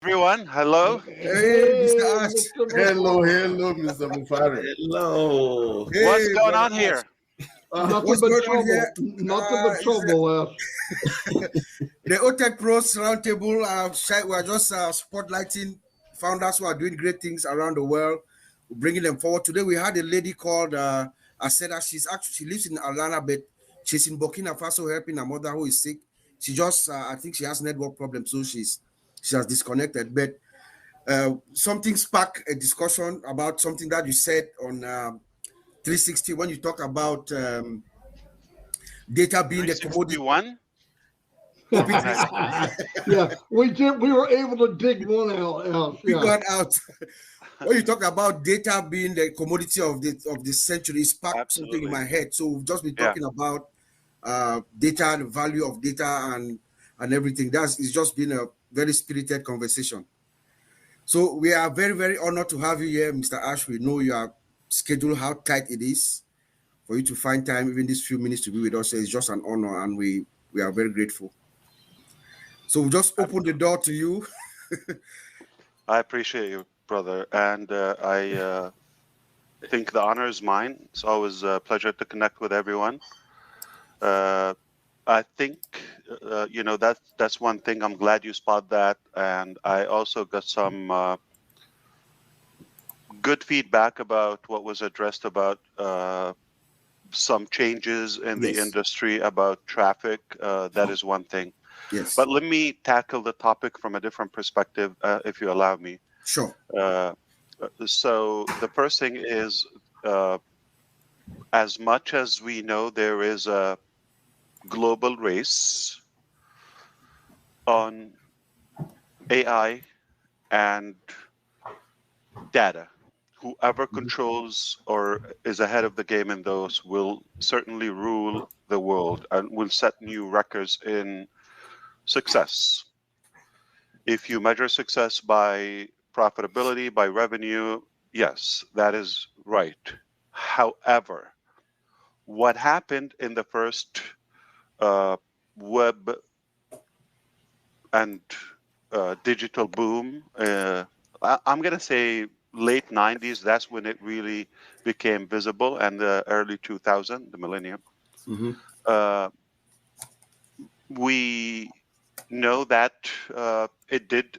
everyone. Hello. Hey, Mr. Hey, Ash. Mr. Hello, Mufareh. hello, Mr. Mufareh. Hello. What's Hey, going brother on Ash. here? Nothing What's but going on trouble. here? Nothing but Is trouble. the OTEC Pros Roundtable. We are just spotlighting founders who are doing great things around the world, bringing them forward. Today we had a lady called Aseda. She lives in Atlanta, but she's in Burkina Faso helping her mother who is sick. She just, I think she has network problems, so she has disconnected. But something sparked a discussion about something that you said on 360 when you talk about data being the commodity. 361. Yeah, we were able to dig one out. Big Yeah. one out. When you talk about data being the commodity of the century, it sparked something in Absolutely. my head. So we've just been Yeah. talking about data, the value of data, and everything. It's just been a very spirited conversation. So we are very, very honored to have you here, Mr. Ash. We know your schedule, how tight it is for you to find time, even these few minutes to be with us. So it's just an honor, and we are very grateful. So we just open the door to you. I appreciate you, brother, and I think the honor is mine. It's always a pleasure to connect with everyone. I think that's one thing. I'm glad you spot that, and I also got some good feedback about what was addressed about some changes in the Yes. industry about traffic. That is one thing. Yes. But let me tackle the topic from a different perspective, if you allow me. Sure. So the first thing is, as much as we know, there is a global race on AI and data. Whoever controls or is ahead of the game in those will certainly rule the world and will set new records in success. If you measure success by profitability, by revenue, yes, that is right. However, what happened in the first web and digital boom, I'm going to say late 90s, that's when it really became visible, and the early 2000, the millennium. We know that it did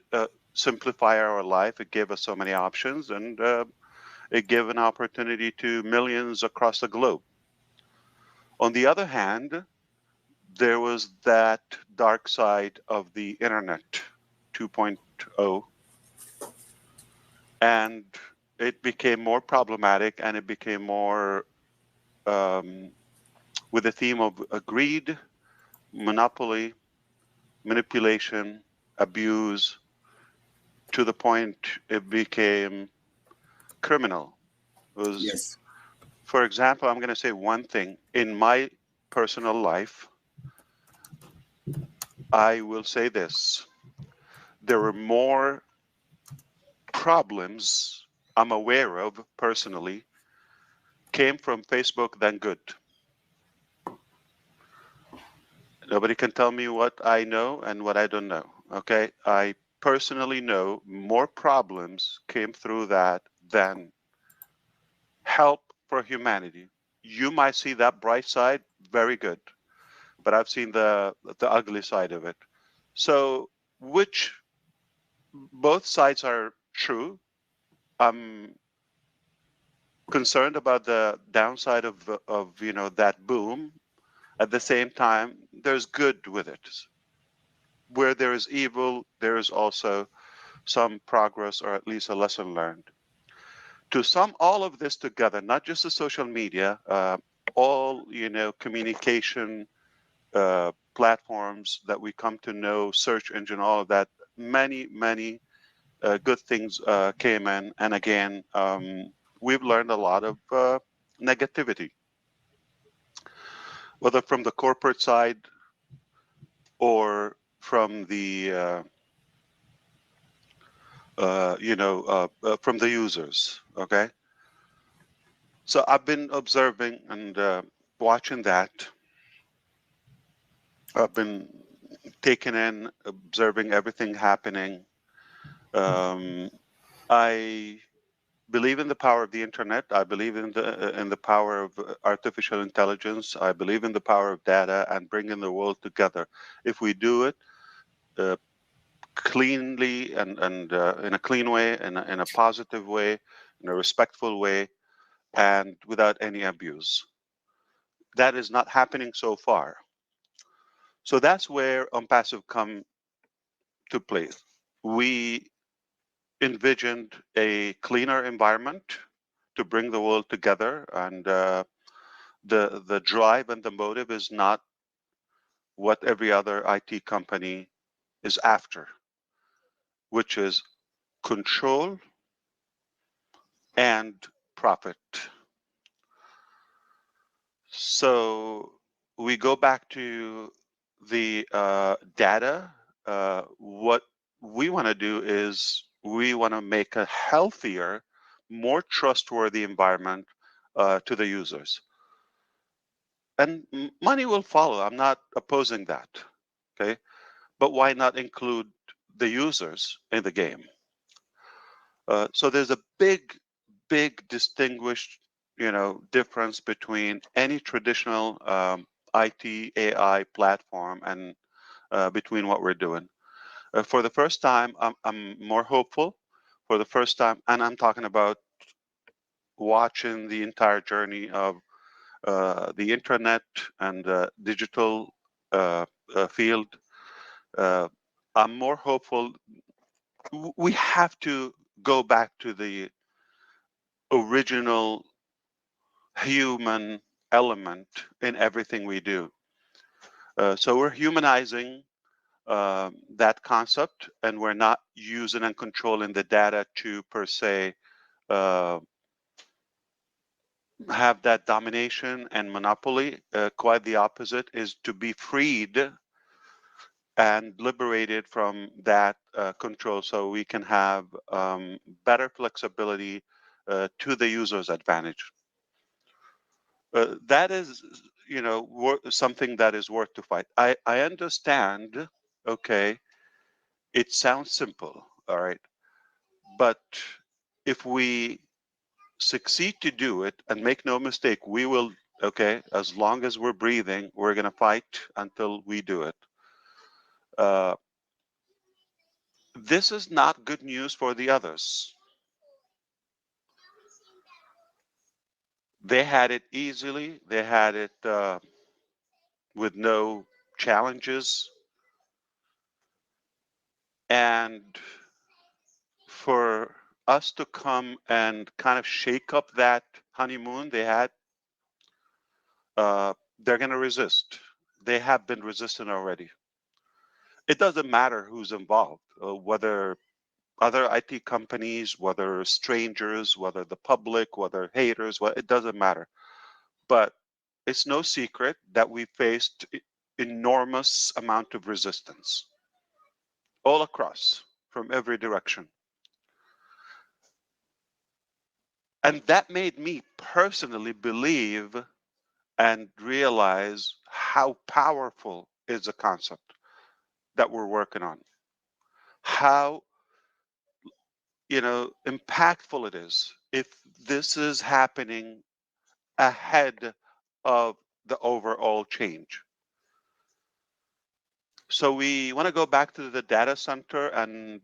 simplify our life. It gave us so many options, and it gave an opportunity to millions across the globe. On the other hand, there was that dark side of the internet 2.0, and it became more problematic, and it became more with a theme of greed, monopoly, manipulation, abuse, to the point it became criminal. It was, Yes. for example, I'm going to say one thing. In my personal life, I will say this. There were more problems I'm aware of personally came from Facebook than good. Nobody can tell me what I know and what I don't know. Okay, I personally know more problems came through that than help for humanity. You might see that bright side, very good, but I've seen the ugly side of it. So, which both sides are true. I'm concerned about the downside of that boom. At the same time, there's good with it. Where there is evil, there is also some progress, or at least a lesson learned. To sum all of this together, not just the social media, all communication platforms that we come to know, search engine, all of that, many good things came in, and again, we've learned a lot of negativity, whether from the corporate side or from the from the users. Okay, so I've been observing and watching that. I've been taking in, observing everything happening. I believe in the power of the internet. I believe in the power of artificial intelligence. I believe in the power of data and bringing the world together. If we do it cleanly and in a clean way, in a positive way, in a respectful way, and without any abuse. That is not happening so far. So that's where ONPASSIVE come to play. We envisioned a cleaner environment to bring the world together, and the drive and the motive is not what every other IT company is after, which is control and profit. So we go back to the data. What we want to do is we want to make a healthier, more trustworthy environment to the users. And money will follow. I'm not opposing that. Okay. But why not include the users in the game? So there's a big distinguished, difference between any traditional IT AI platform and between what we're doing. For the first time, I'm more hopeful. For the first time, and I'm talking about watching the entire journey of the internet and the digital field. I'm more hopeful. We have to go back to the original human element in everything we do. So we're humanizing that concept, and we're not using and controlling the data to per se have that domination and monopoly. Quite the opposite is to be freed and liberated from that control, so we can have better flexibility to the user's advantage. That is, something that is worth to fight. I understand. Okay, it sounds simple, all right, but if we succeed to do it, and make no mistake, we will. Okay, as long as we're breathing, we're going to fight until we do it. This is not good news for the others. They had it easily. They had it with no challenges. And for us to come and kind of shake up that honeymoon they had, they're going to resist. They have been resistant already. It doesn't matter who's involved, whether other IT companies, whether strangers, whether the public, whether haters, it doesn't matter. But it's no secret that we faced enormous amount of resistance all across from every direction. And that made me personally believe and realize how powerful is the concept that we're working on. How impactful it is if this is happening ahead of the overall change. So we want to go back to the data center and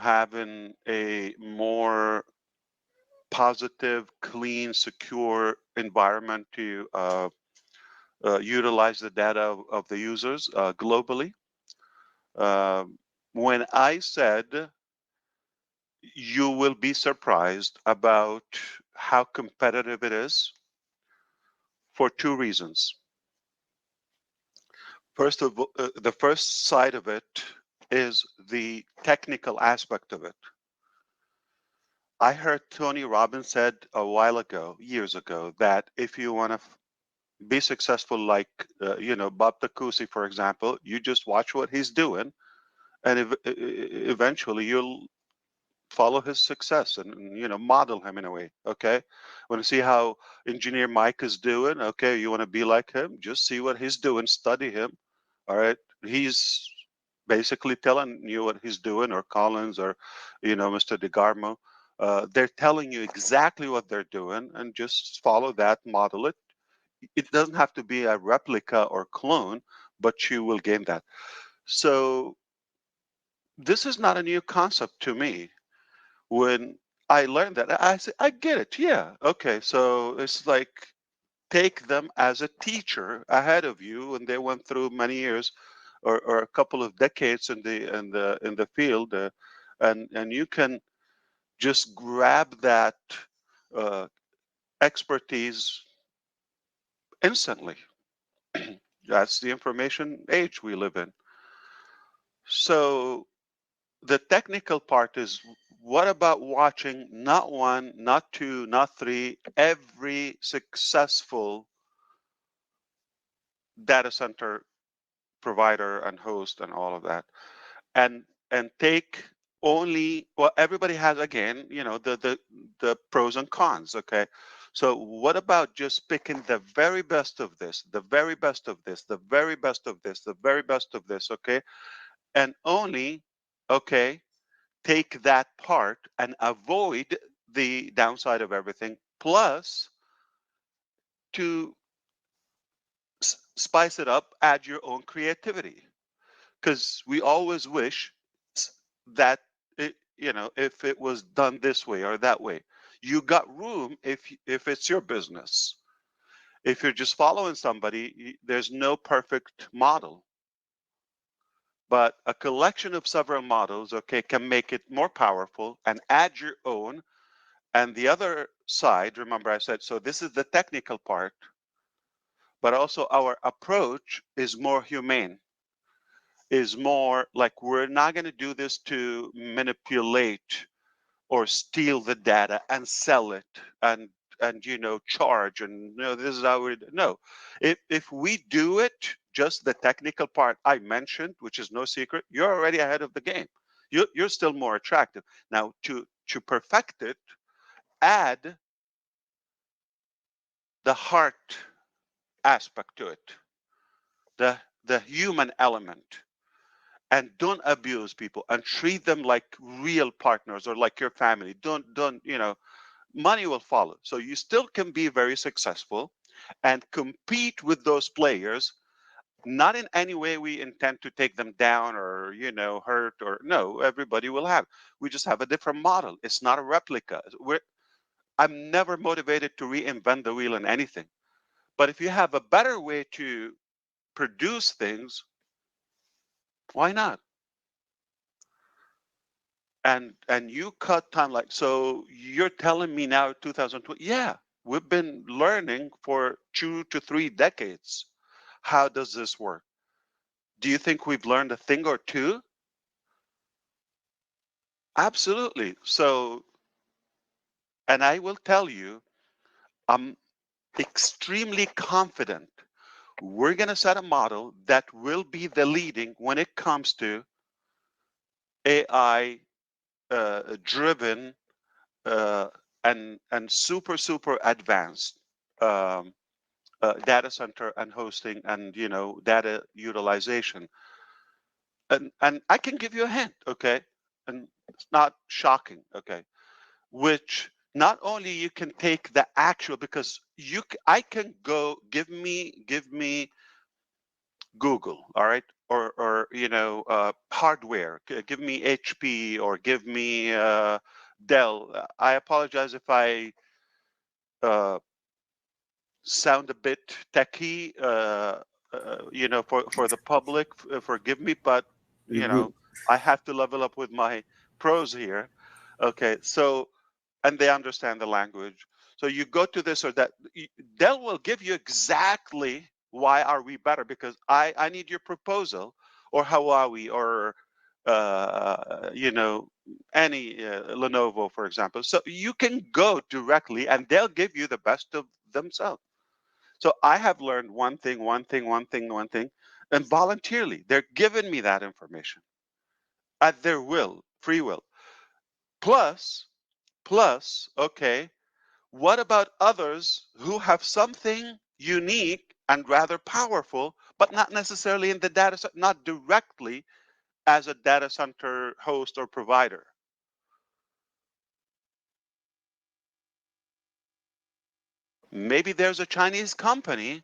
having a more positive, clean, secure environment to utilize the data of the users globally. When I said you will be surprised about how competitive it is, for two reasons. First of all, the first side of it is the technical aspect of it. I heard Tony Robbins said a while ago, years ago, that if you want to be successful, like Bob Takusi, for example, you just watch what he's doing, and eventually you'll follow his success and model him in a way. Okay, want to see how engineer Mike is doing? Okay, you want to be like him? Just see what he's doing, study him. All right, he's basically telling you what he's doing, or Collins, or Mr. DeGarmo. They're telling you exactly what they're doing, and just follow that, model it. It doesn't have to be a replica or clone, but you will gain that. So this is not a new concept to me. When I learned that, I said, I get it. Yeah. Okay. So it's like, take them as a teacher ahead of you, and they went through many years, or a couple of decades in the field, and you can just grab that uh, expertise instantly. That's the information age we live in. So the technical part is, what about watching not one, not two, not three, every successful data center provider and host and all of that, and take only, well, everybody has, again, the pros and cons. Okay, so what about just picking the very best of this, the very best of this, the very best of this, the very best of this? Okay, and only, okay, take that part and avoid the downside of everything, plus to spice it up, add your own creativity, because we always wish that if it was done this way or that way. You got room if it's your business. If you're just following somebody, there's no perfect model, but a collection of several models, okay, can make it more powerful, and add your own. And the other side, remember I said, so this is the technical part, but also our approach is more humane, is more like, we're not going to do this to manipulate or steal the data and sell it, and charge, and this is how we do. No, if we do it, just the technical part I mentioned, which is no secret, you're already ahead of the game. You're still more attractive. Now, to perfect it, add the heart aspect to it, the human element, and don't abuse people, and treat them like real partners, or like your family. Don't money will follow. So you still can be very successful and compete with those players. Not in any way we intend to take them down, or hurt, or no. Everybody will have. We just have a different model. It's not a replica. I'm never motivated to reinvent the wheel in anything. But if you have a better way to produce things, why not? And you cut time, like, so you're telling me now 2020? Yeah, we've been learning for 2 to 3 decades. How does this work? Do you think we've learned a thing or two? Absolutely. So, and I will tell you, I'm extremely confident we're going to set a model that will be the leading when it comes to AI driven uh, and super advanced um, data center and hosting, and data utilization. And I can give you a hint, okay? And it's not shocking, okay? Which, not only you can take the actual, because I can go, give me Google, all right, or hardware. Give me HP, or give me Dell. I apologize if I sound a bit techy, for the public. Forgive me, but You're good. I have to level up with my pros here. Okay, so, and they understand the language. So you go to this or that. Dell will give you exactly why are we better, because I need your proposal, or Huawei, or any Lenovo, for example. So you can go directly, and they'll give you the best of themselves. So I have learned one thing, and voluntarily, they're giving me that information at their will, free will. Plus, okay, what about others who have something unique and rather powerful, but not necessarily in the data set, not directly as a data center host or provider. Maybe there's a Chinese company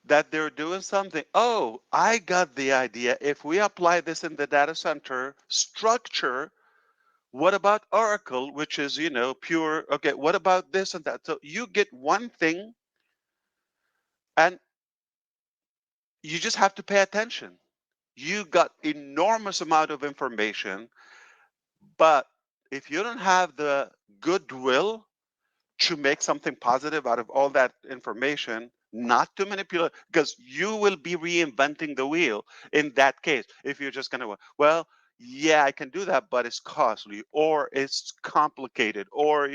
that they're doing something. Oh, I got the idea. If we apply this in the data center structure, what about Oracle, which is, pure? Okay, what about this and that? So you get one thing and you just have to pay attention. You got enormous amount of information, but if you don't have the goodwill to make something positive out of all that information, not to manipulate, because you will be reinventing the wheel in that case. If you're just going to, well, yeah, I can do that, but it's costly or it's complicated or,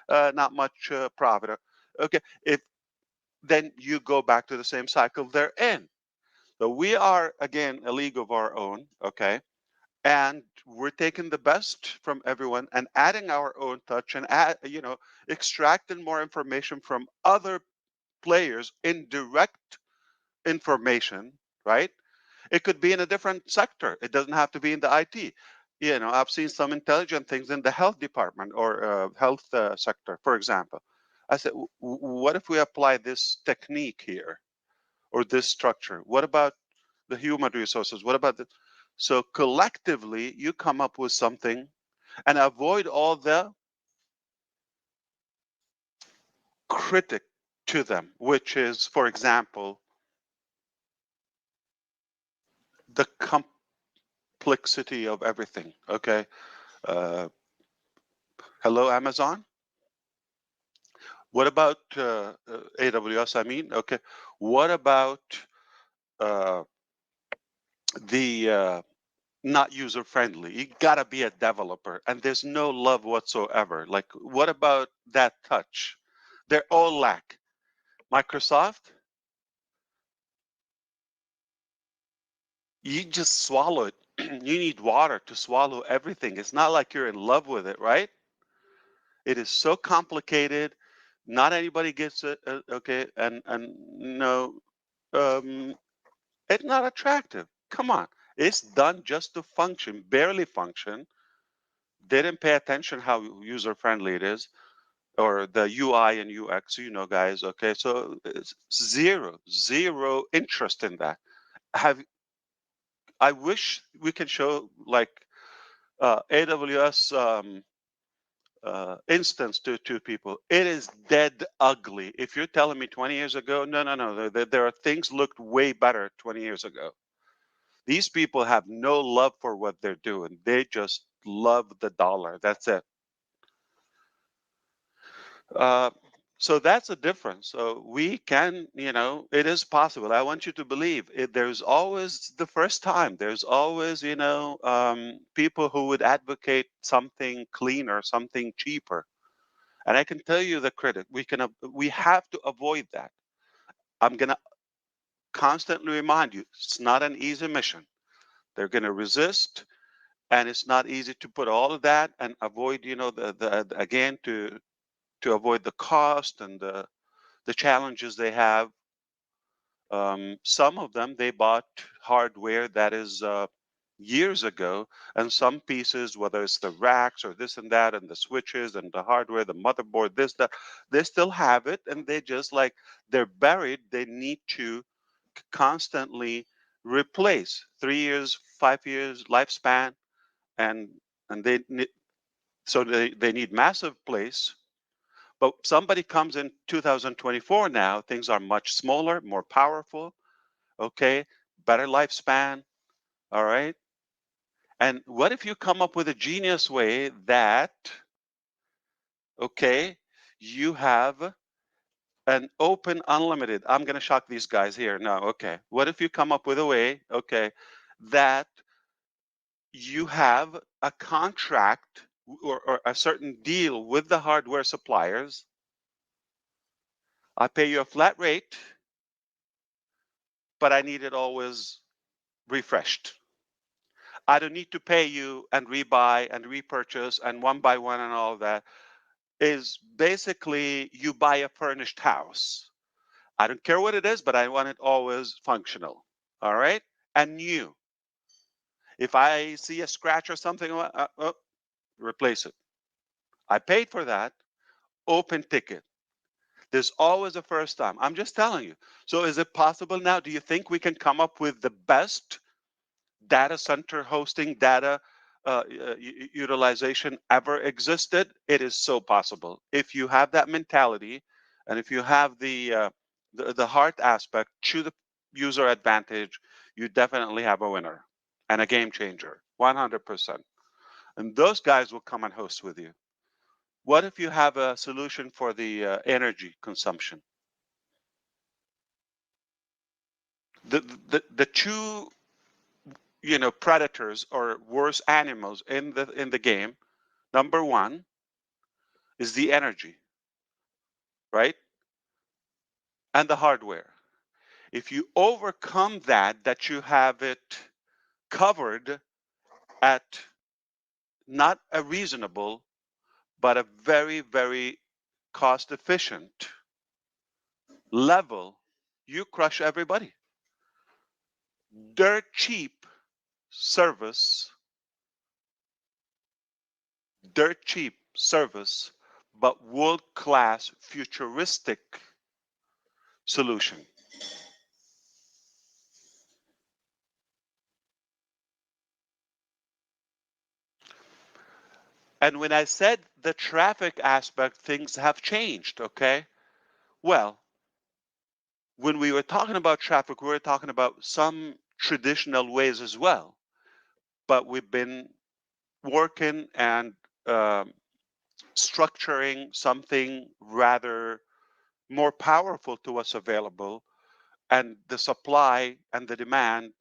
not much profit. Okay. If then you go back to the same cycle they're in. So we are, again, a league of our own. Okay. And we're taking the best from everyone and adding our own touch and extracting more information from other players in direct information, right? It could be in a different sector. It doesn't have to be in the IT. I've seen some intelligent things in the health department or health sector, for example. I said, what if we apply this technique here or this structure? What about the human resources? What about the so collectively you come up with something and avoid all the critic to them, which is, for example, the complexity of everything. Okay. Uh, Hello, Amazon. What about AWS? I mean, okay. What about uh, the not user friendly? You gotta be a developer, and there's no love whatsoever. Like, what about that touch? They're all lack. Microsoft, you just swallow it. You need water to swallow everything. It's not like you're in love with it, right? It is so complicated. Not anybody gets it. Okay, and no, um, it's not attractive. Come on, it's done just to function, barely function. They didn't pay attention how user friendly it is, or the UI and UX. Guys. Okay, so it's zero interest in that. Have I wish we can show like AWS instance to people. It is dead ugly. If you're telling me 20 years ago, no, there are things looked way better 20 years ago. These people have no love for what they're doing. They just love the dollar. That's it. Uh, so that's a difference. So we can, it is possible. I want you to believe it. There's always the first time. There's always, people who would advocate something cleaner, something cheaper. And I can tell you the critic. We have to avoid that. I'm gonna constantly remind you, it's not an easy mission. They're gonna resist, and it's not easy to put all of that and avoid, the again to avoid the cost and the challenges they have. Some of them they bought hardware that is years ago, and some pieces, whether it's the racks or this and that, and the switches and the hardware, the motherboard, this, that, they still have it, and they just like they're buried. They need to constantly replace 3 years, 5 years lifespan, and they need, so they need massive place. But somebody comes in 2024 now, things are much smaller, more powerful, okay, better lifespan, all right. And what if you come up with a genius way that, okay, you have an open unlimited, I'm going to shock these guys here. No, okay. What if you come up with a way, okay, that you have a contract or a certain deal with the hardware suppliers? I pay you a flat rate, but I need it always refreshed. I don't need to pay you and rebuy and repurchase and one by one and all that. Is basically you buy a furnished house. I don't care what it is, but I want it always functional. All right. And new. If I see a scratch or something, replace it. I paid for that. Open ticket. There's always a first time. I'm just telling you. So is it possible now? Do you think we can come up with the best data center hosting data utilization ever existed? It is so possible. If you have that mentality, and if you have the heart aspect to the user advantage, you definitely have a winner and a game changer, 100%. And those guys will come and host with you. What if you have a solution for the energy consumption? The two predators or worse animals in the game, number one is the energy, right? And the hardware. If you overcome that you have it covered at not a reasonable but a very, very cost efficient level, you crush everybody. Dirt cheap service, dirt cheap service, but world class futuristic solution. And when I said the traffic aspect, things have changed, okay? Well, when we were talking about traffic, we were talking about some traditional ways as well. But we've been working and structuring something rather more powerful to us available. And the supply and the demand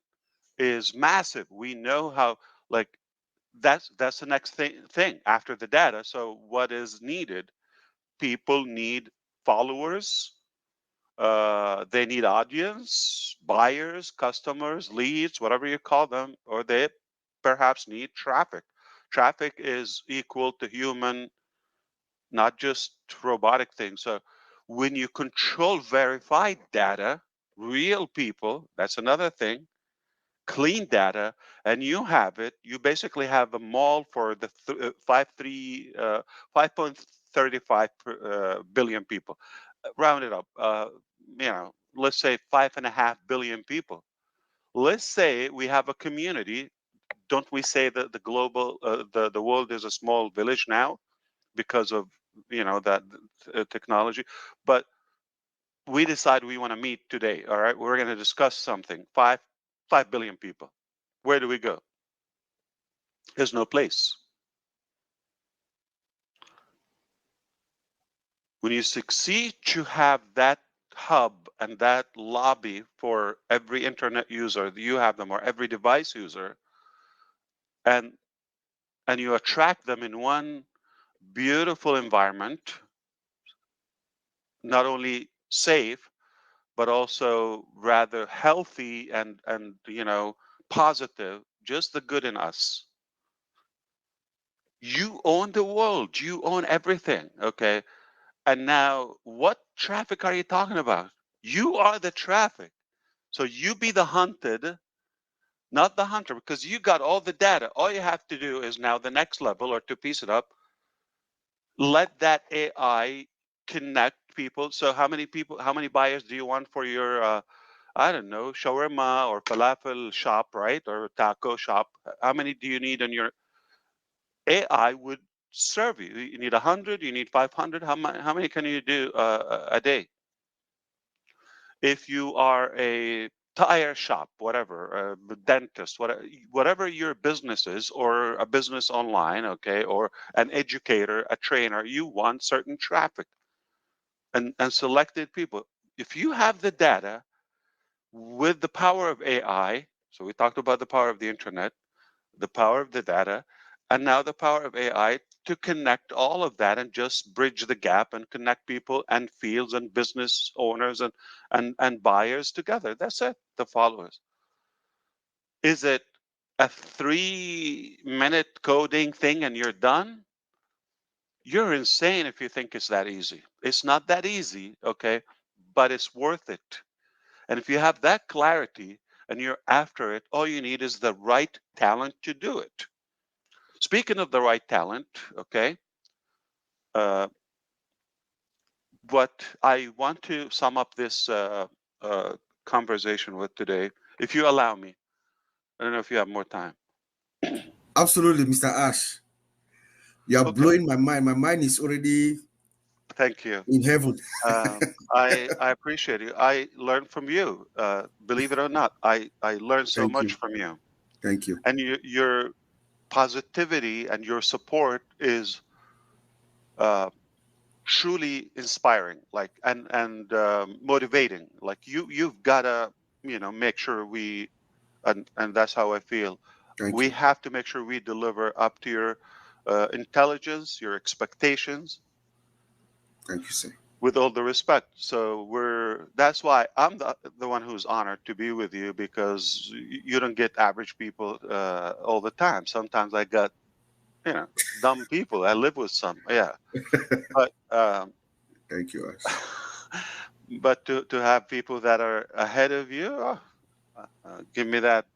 is massive. We know how, like, that's the next thing after the data. So what is needed? People need followers, they need audience, buyers, customers, leads, whatever you call them, or they perhaps need traffic. Traffic is equal to human, not just robotic things. So when you control verified data, real people, that's another thing, clean data, and you have it, you basically have a mall for the 5.35 billion people. Round it up, let's say 5.5 billion people. Let's say we have a community. Don't we say that the global, the world is a small village now because of that technology? But we decide we want to meet today. All right, we're going to discuss something. 5 billion people. Where do we go? There's no place. When you succeed to have that hub and that lobby for every internet user, you have them, or every device user, and you attract them in one beautiful environment, not only safe but also rather healthy and positive, just the good in us. You own the world, you own everything, okay? And now, what traffic are you talking about? You are the traffic. So you be the hunted, not the hunter, because you got all the data. All you have to do is now the next level, or to piece it up, let that AI connect people. So how many buyers do you want for your, I don't know, shawarma or falafel shop, right? Or taco shop? How many do you need in your AI would serve you? You need 100, you need 500. How many can you do a day? If you are a tire shop, whatever, a dentist, whatever your business is, or a business online, okay, or an educator, a trainer, you want certain traffic and selected people. If you have the data with the power of AI, so we talked about the power of the internet, the power of the data, and now the power of AI to connect all of that and just bridge the gap and connect people and fields and business owners and buyers together. That's it, the followers. Is it a 3-minute coding thing and you're done? You're insane if you think it's that easy. It's not that easy, okay? But it's worth it. And if you have that clarity, and you're after it, all you need is the right talent to do it. Speaking of the right talent, okay, uh, what I want to sum up this uh, conversation with today, if you allow me, I don't know if you have more time. Absolutely, Mr. Ash. You are Okay, blowing my mind. My mind is already thank you. in heaven. I appreciate you. I learned from you. Believe it or not, I learned so Thank much you. from you. Thank you. And your positivity and your support is uh, truly inspiring, like and motivating. Like you've got to make sure we and that's how I feel. Thank We you. have to make sure we deliver up to your intelligence, your expectations, Thank you, sir. with all the respect. So that's why I'm the one who's honored to be with you, because you don't get average people all the time. Sometimes I got dumb people. I live with some, yeah, but Thank you, Ash. but to have people that are ahead of you, give me that,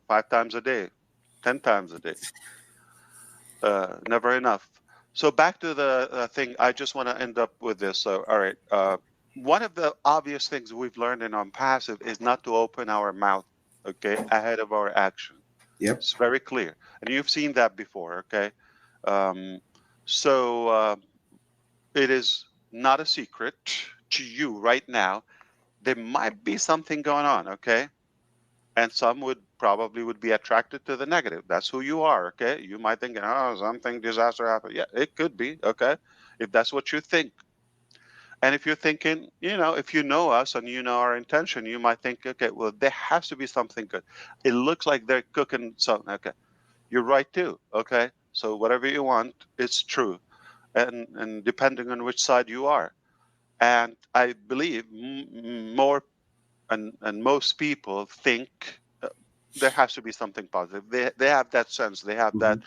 5 times a day, 10 times a day, never enough. So back to the thing, I just want to end up with this. So, all right. One of the obvious things we've learned in ONPASSIVE is not to open our mouth, okay, ahead of our action. Yep. It's very clear. And you've seen that before, okay? Um, so it is not a secret to you right now. There might be something going on, okay? And some would be attracted to the negative. That's who you are, okay? You might think, oh, something disaster happened. Yeah, it could be, okay? If that's what you think. And if you're thinking, if you know us and you know our intention, you might think, okay, well, there has to be something good. It looks like they're cooking something. Okay, you're right too. Okay, so whatever you want, it's true, and depending on which side you are. And I believe more and most people think there has to be something positive. They have that sense. They have Mhm. that.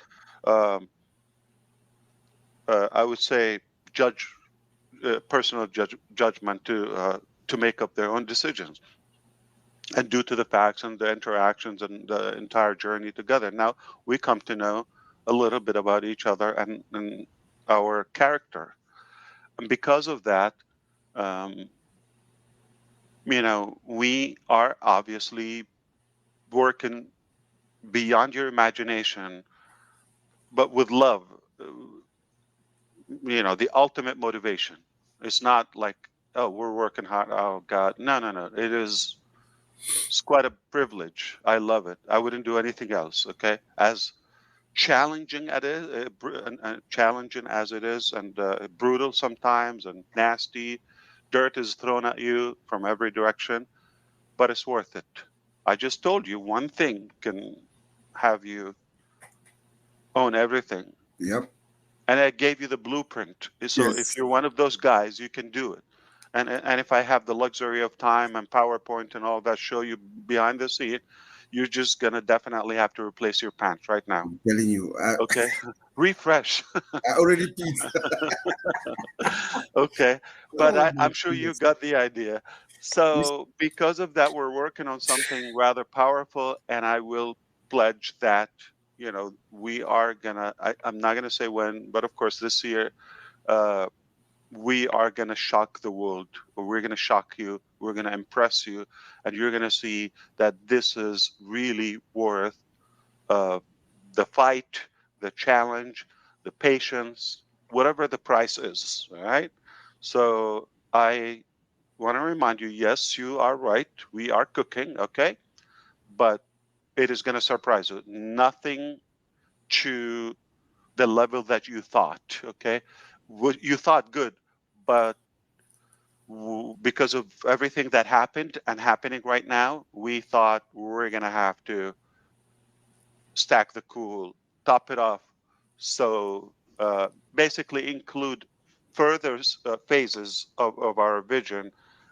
I would say judge personal judgment to make up their own decisions, and due to the facts and the interactions and the entire journey together. Now we come to know a little bit about each other and our character, and because of that, um, we are obviously working beyond your imagination, but with love. The ultimate motivation. It's not like, oh, we're working hard. Oh God, no, no, no. It's quite a privilege. I love it. I wouldn't do anything else. Okay, as challenging challenging as it is, and brutal sometimes, and nasty. Dirt is thrown at you from every direction, but it's worth it. I just told you one thing can have you own everything, Yep. and I gave you the blueprint. So if Yes. you're one of those guys, you can do it. And if I have the luxury of time and PowerPoint and all that show you behind the scene, you're just gonna definitely have to replace your pants right now. I'm telling you. Okay, refresh. I already did. Okay, but Oh my I'm sure you goodness. got the idea. Mis- So because of that, we're working on something rather powerful, and I will pledge that we are gonna. I'm not gonna say when, but of course this year. Uh, we are going to shock the world, or we're going to shock you, we're going to impress you, and you're going to see that this is really worth uh, the fight, the challenge, the patience, whatever the price is. All right. So I want to remind you, yes, you are right, we are cooking, okay, but it is going to surprise you. Nothing to the level that you thought, okay. What you thought good, but because of everything that happened and happening right now, we thought we were going to have to stack the cool, top it off. So basically include further phases of our vision,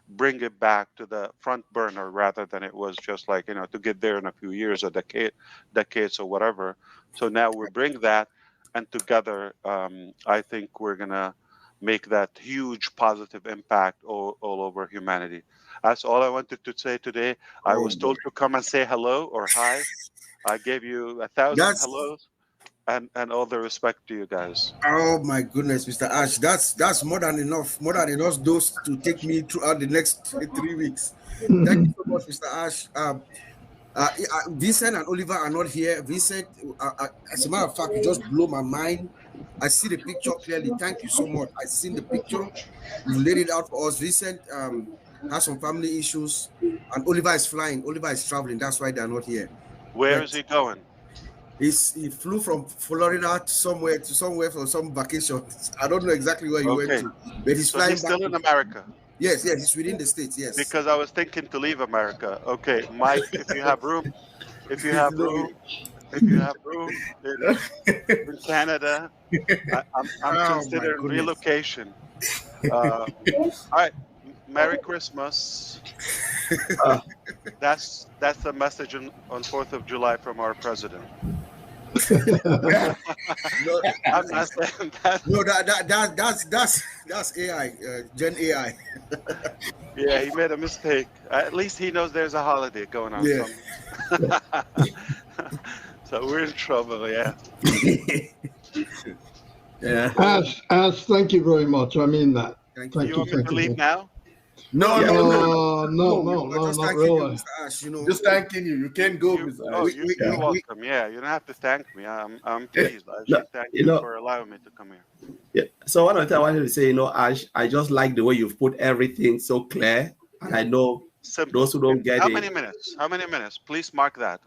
bring it back to the front burner rather than it was just like, to get there in a few years or decades or whatever. So now we bring that, and together, I think we're going to make that huge positive impact all over humanity. That's all I wanted to say today. I Oh, was told to come and say hello or hi. I gave you 1,000 that's hellos and all the respect to you guys. oh my goodness, Mr. Ash. That's more than enough. More than enough dose to take me throughout the next 3 weeks. Thank you so much, Mr. Ash. Vincent and Oliver are not here. Vincent, as a matter of fact, you just blow my mind. I see the picture clearly. Thank you so much. I seen the picture. You laid it out for us. Vincent has some family issues, and Oliver is flying. Oliver is traveling. That's why they're not here. Where But is he going? he flew from Florida to somewhere for some vacation. I don't know exactly where he went Okay. to, but he's So flying he's back. still in America. Yes, he's within the states. Yes. Because I was thinking to leave America. Okay, Mike, if you have room, if you have room, if you have room in Canada, I'm Oh my considering goodness. relocation. All right, Merry Christmas. That's the message on 4th of July from our president. No, I'm not saying that. no, that's AI, Gen AI. Yeah, he made a mistake. At least he knows there's a holiday going on. Yeah. So we're in trouble. Yeah. Yeah. Ash, thank you very much. I mean that. Thank Thank you. You want me to leave now? No, No, just not thanking you, really. Mr. Ash. You know, Just thanking you. You can't go, Mr. Ash. You're welcome. Yeah, you don't have to thank me. I'm pleased. I No, should thank you you know- for allowing me to come here. Yeah. So one of the things I wanted to say, Ash, I just like the way you've put everything so clear. And I know Simple. those who don't get How it. many minutes? How many minutes? Please mark that.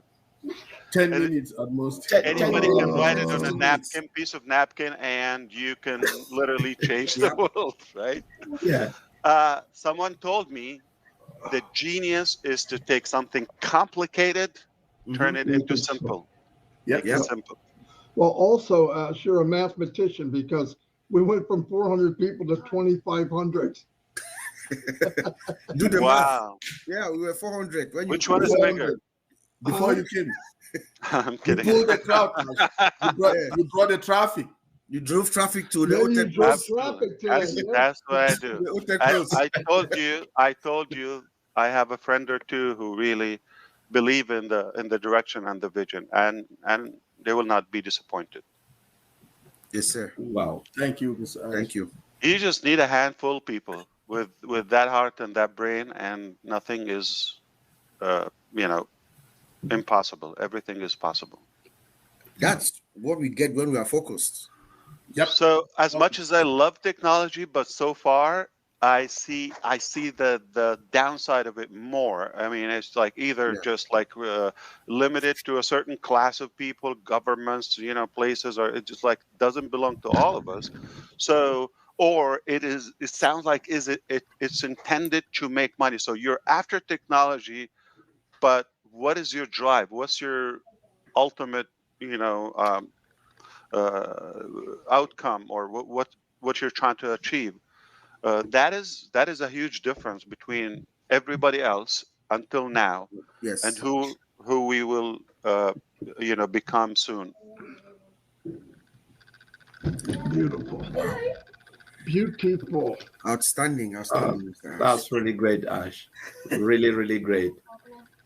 10 And- minutes at most. 10 Anybody can write it on a 15 minutes. napkin, piece of napkin, and you can literally change Yeah. the world, right? Yeah. Someone told me the genius is to take something complicated, turn it into simple. Yep. Make it simple. Well, also, you're a mathematician because we went from 400 people to 2,500. Do the math. Wow. Yeah, we were 400. When Which one is bigger? Before you came, I'm you kidding. pulled the crowd. Ash. You brought the traffic. You drove traffic to the Yeah, you hotel. drove Absolutely. traffic today. Yeah. That's what I do. The hotel I, closed. I told you I have a friend or two who really believe in the direction and the vision, and they will not be disappointed. Yes, sir. Wow. Thank you, Mr. Ash. Thank you. You just need a handful of people with that heart and that brain, and nothing is impossible. Everything is possible. That's what we get when we are focused. Yep. So as much as I love technology, but so far I see the downside of it more. I mean, it's like either just like limited to a certain class of people, governments, places, or it just like doesn't belong to all of us. So, or it sounds like it's intended to make money. So you're after technology, but what is your drive? What's your ultimate, outcome, or what you're trying to achieve? That is a huge difference between everybody else until now Yes. and who we will become soon. Beautiful. Beautiful. Outstanding, Mr. Ash. That's really great, Ash. Really, really great.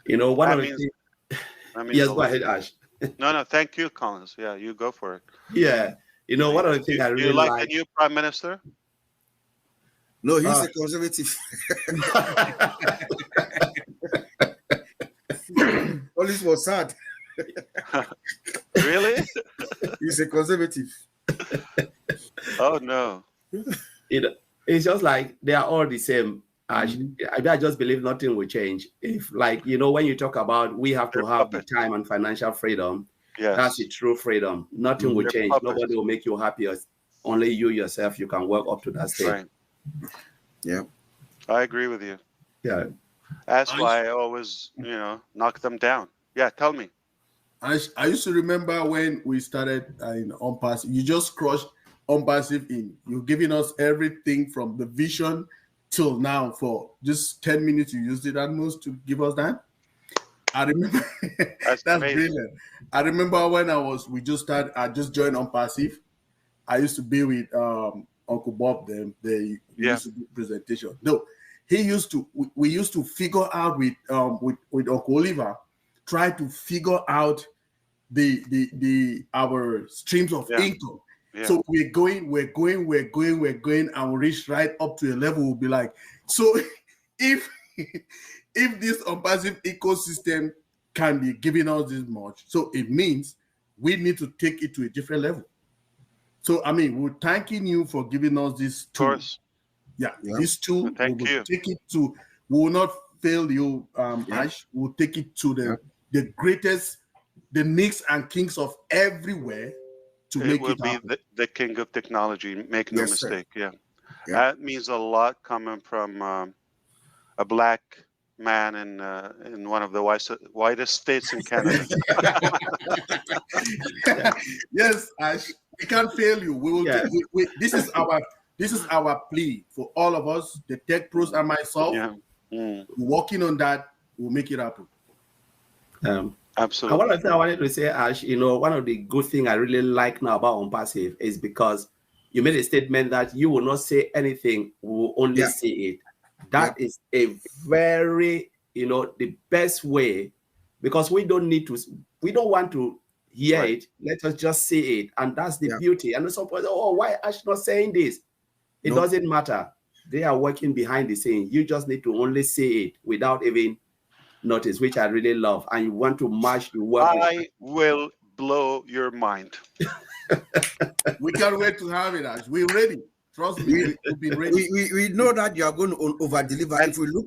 One That of the means- things. that means Yes, a go lot. ahead, Ash. No, thank you, Collins. Yeah, you go for it. Yeah. One of the things I Do really you like like. the new prime minister? No, he's a conservative. All this was sad. Really? He's a conservative. Oh no. It's just like they are all the same. Ash. I just believe nothing will change. If, when you talk about we have to They're have the puppets. time and financial freedom, Yes. that's the true freedom. Nothing will They're change. puppets. Nobody will make you happy. Only you yourself, you can work up to that state. Right. Yeah. I agree with you. Yeah. That's why I always, knock them down. Yeah, tell me. I used to remember when we started in ONPASSIVE. You just crushed ONPASSIVE in. You've given us everything from the vision till now. For just 10 minutes, you used it at most to give us that. I remember. That's amazing. Brilliant. I remember when I just joined ONPASSIVE. I used to be with Uncle Bob them, they used to do presentation. No, he used to, we used to figure out with Uncle Oliver, try to figure out our streams of income. Yeah. So we're going, and we reach right up to a level. We'll be like, so if this ONPASSIVE ecosystem can be giving us this much, so it means we need to take it to a different level. So I mean, we're thanking you for giving us this tool. Of course. Yeah, this tool. Thank you. Take it to. We will not fail you, Ash. We'll take it to the greatest, the nicks and kings of everywhere to make it happen. It will be the king of technology. Make no mistake. Yeah. That means a lot coming from a black man in one of the whitest states in Canada. Yes, Ash. We can't fail you. We will. This is our plea for all of us, the tech pros and myself. Working on that, we'll make it happen. Absolutely. One of the things I wanted to say, Ash, one of the good things I really like now about ONPASSIVE is because you made a statement that you will not say anything, we will only say it. That is a very, the best way, because we don't want to hear it. Let us just say it. And that's the beauty. And some people say, oh, why Ash not saying this? It doesn't matter. They are working behind the scenes. You just need to only say it without even notice, which I really love. And you want to match the work. I will blow your mind. We can't wait to have it, Ash. We're ready. Trust me, we've been ready. We know that you are going to over-deliver. If we look.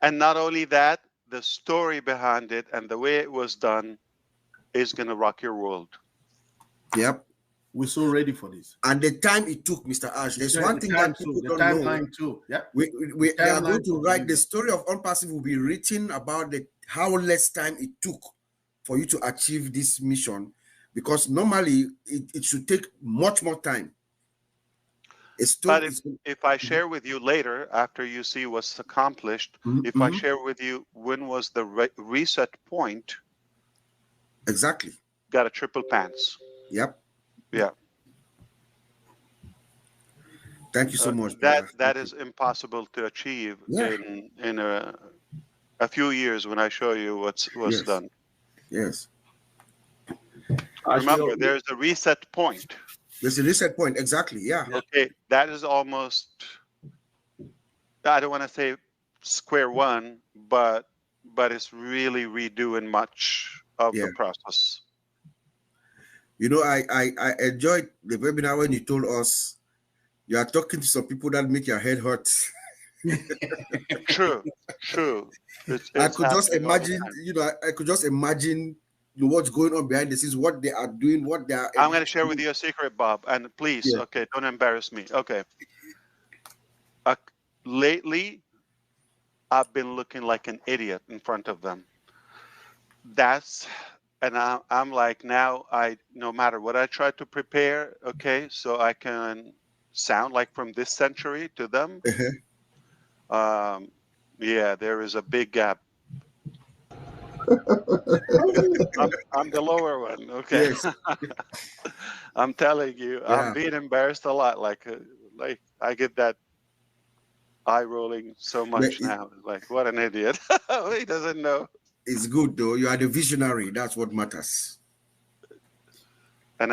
And not only that, the story behind it and the way it was done is going to rock your world. Yep. We're so ready for this. And the time it took, Mr. Ash, there's one thing that people don't know. Too. Yeah. We are going to write the story of ONPASSIVE will be written about how less time it took for you to achieve this mission, because normally it should take much more time. But if I share with you later, after you see what's accomplished, if I share with you when was the reset point. Exactly. Got a triple pants. Yep. Yeah. Thank you so much. That is impossible to achieve in a few years when I show you what's done. Yes. Remember, there's a reset point. There's a reset point, exactly. Yeah. Okay, that is almost, I don't want to say square one, but it's really redoing much of the process. I enjoyed the webinar when you told us you are talking to some people that make your head hurt. True. I could just imagine, I could just imagine what's going on behind the scenes, what they are doing, what they are. I'm going to share with you a secret, Bob, and please, okay, don't embarrass me. Okay. Lately, I've been looking like an idiot in front of them. And I'm like, now no matter what I try to prepare, okay, so I can sound like from this century to them. There is a big gap. I'm the lower one, okay. Yes. I'm telling you, I'm being embarrassed a lot. Like I get that eye rolling so much now. Like, what an idiot! He doesn't know. It's good though. You are the visionary. That's what matters. And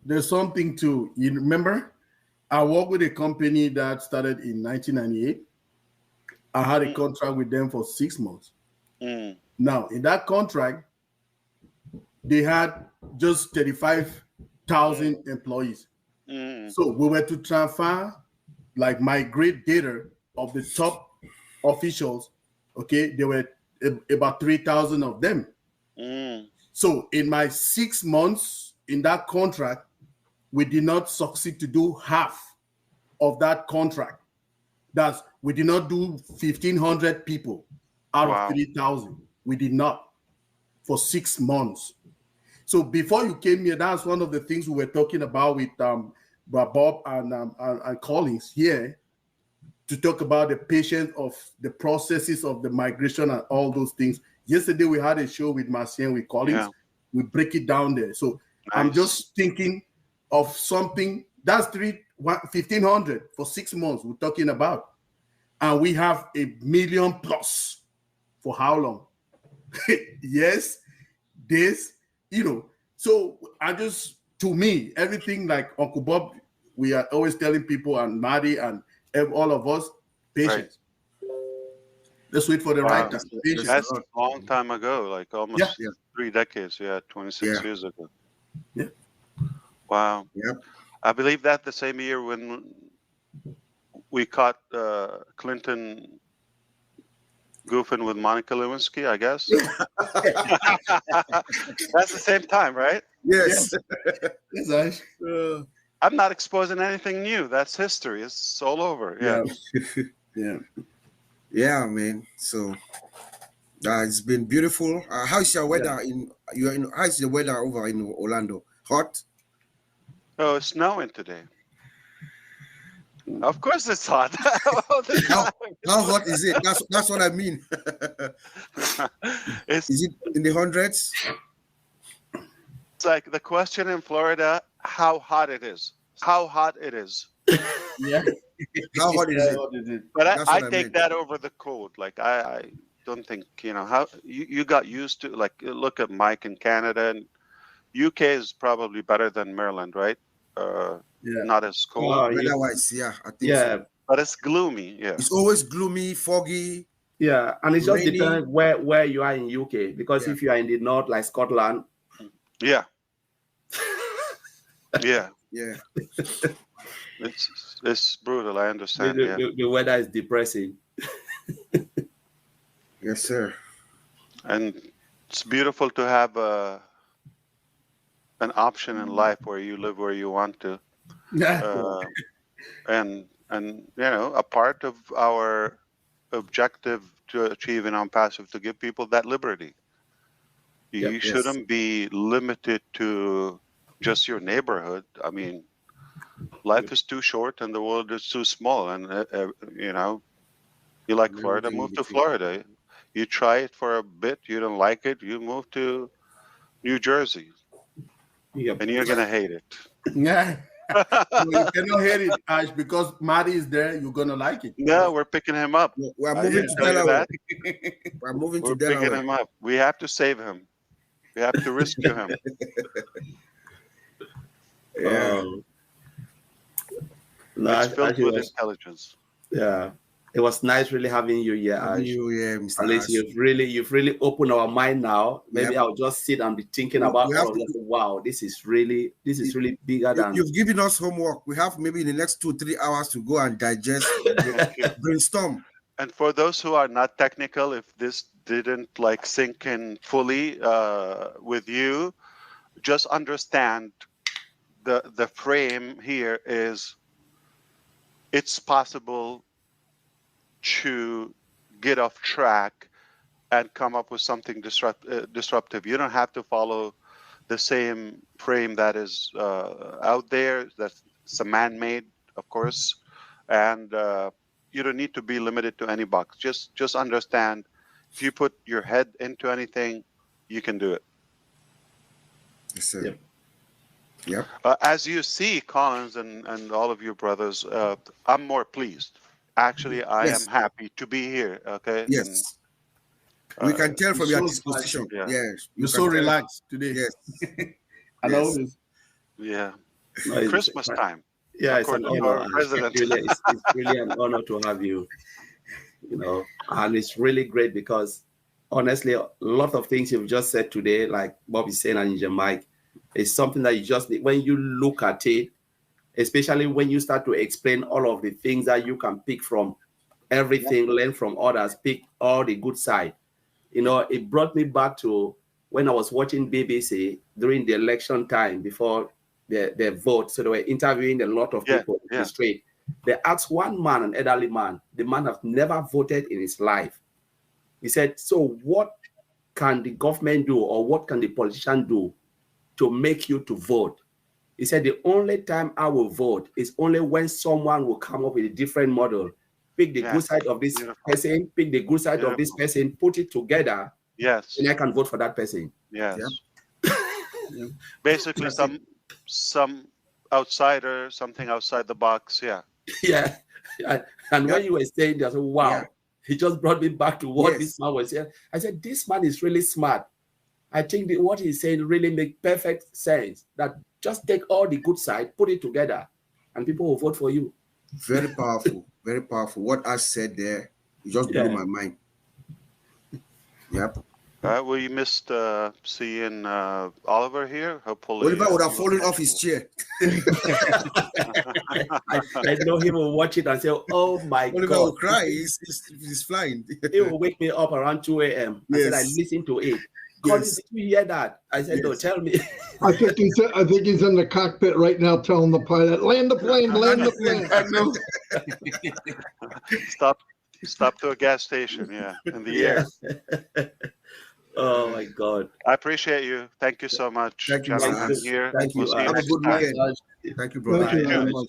there's something to you. Remember, I worked with a company that started in 1998. I had a contract with them for 6 months. Now, in that contract, they had just 35,000 employees. So we were to transfer, migrate data of the top officials. Okay, there were about 3,000 of them. So in my 6 months in that contract, we did not succeed to do half of that contract. We did not do 1,500 people out of 3,000. We did not for 6 months. So before you came here, that's one of the things we were talking about with Bob and Collins here, to talk about the patience of the processes of the migration and all those things. Yesterday we had a show with Marcien, with Collins. We break it down there. So I'm just thinking of something That's 1,500 for 6 months we're talking about. And we have 1 million plus. For how long? Yes, this, So to me, everything like Uncle Bob, we are always telling people, and Maddie and all of us, patience. Right. Let's wait for the right time. Patience. That's a long time ago, like almost 3 decades. 26 years ago. Yeah. Wow. Yeah. I believe that the same year when we caught Clinton goofing with Monica Lewinsky, I guess. That's the same time, right? Yes. Yes. I'm not exposing anything new. That's history. It's all over. Yeah. Yeah, man. So it's been beautiful. How's your weather how's the weather over in Orlando? Hot? Oh, it's snowing today. Of course it's hot. How hot is it? That's what I mean. Is it in the hundreds? It's like the question in Florida, how hot it is. How hot it is. Yeah. How hot is it? But I take that over the cold. Like I don't think, how you got used to, like, look at Mike in Canada, and UK is probably better than Maryland, right? Not as cold. Otherwise, I think so. But it's gloomy. Yeah. It's always gloomy, foggy. Yeah, and it just depends where you are in UK. Because if you are in the north, like Scotland. Yeah. Yeah. Yeah. It's brutal. I understand. The weather is depressing. Yes, sir. And it's beautiful to have an option in life where you live where you want to. And a part of our objective to achieve in ONPASSIVE to give people that liberty. You shouldn't be limited to just your neighborhood. I mean, life is too short and the world is too small. And, you like Florida, move to Florida. You try it for a bit, you don't like it, you move to New Jersey. And you're going to hate it. Yeah. You cannot hate it, Ash, because Maddie is there, you're going to like it. No, we're picking him up. We're moving to Delaware. We're moving to Delaware. We're picking him up. We have to save him. We have to rescue him. Yeah. It's filled with intelligence. Yeah. It was nice really having you here, Ash. Mr. At least you've really opened our mind now. Maybe I'll just sit and be thinking about all of this. Wow, this is really bigger than. You've given us homework. We have maybe in the next 2-3 hours to go and digest, brainstorm. And for those who are not technical, if this didn't sink in fully with you, just understand the frame here is it's possible to get off track and come up with something disruptive. You don't have to follow the same frame that is out there. That's a man-made, of course, and you don't need to be limited to any box. Just understand, if you put your head into anything, you can do it. Yes, sir. Yep. As you see, Collins and all of your brothers, I'm more pleased. Actually, I am happy to be here. Okay. Yes. And, we can tell from your disposition. Yes. You're so relaxed today. Yes. I know this. Yeah. Christmas time. Yeah, it's an honor. It's really an honor to have you. And it's really great because honestly, a lot of things you've just said today, like Bob is saying and Mike, is something that you just need. When you look at it, especially when you start to explain all of the things that you can pick from everything, learn from others, pick all the good side. It brought me back to when I was watching BBC during the election time before the vote. So they were interviewing a lot of people in the street. They asked one man, an elderly man, the man has never voted in his life. He said, so what can the government do or what can the politician do to make you to vote? He said, the only time I will vote is only when someone will come up with a different model. Pick the good side of this person, pick the good side of this person, put it together. Yes. And I can vote for that person. Yes. Basically, some outsider, something outside the box. Yeah. Yeah. And when you were saying that, wow, he just brought me back to what this man was saying. I said, this man is really smart. I think that what he's saying really makes perfect sense. That just take all the good side, put it together, and people will vote for you. Very powerful. Very powerful. What I said there, it just blew my mind. Yep. We missed seeing Oliver here. Hopefully, Oliver would have fallen off his chair. I know he will watch it and say, "Oh my Oliver God!" will cry. He's flying. He will wake me up around 2 a.m. I said, "I listened to it." Collins, did you hear that? I said, "No, tell me." I think he's in the cockpit right now, telling the pilot, "Land the plane, land the plane." I know. Stop to a gas station. Yeah, in the air. Oh my God! I appreciate you. Thank you so much. Thank you, gentlemen Hans. here. Thank you. We'll see you Have a next good time. weekend. Thank you, brother. Thank you very much.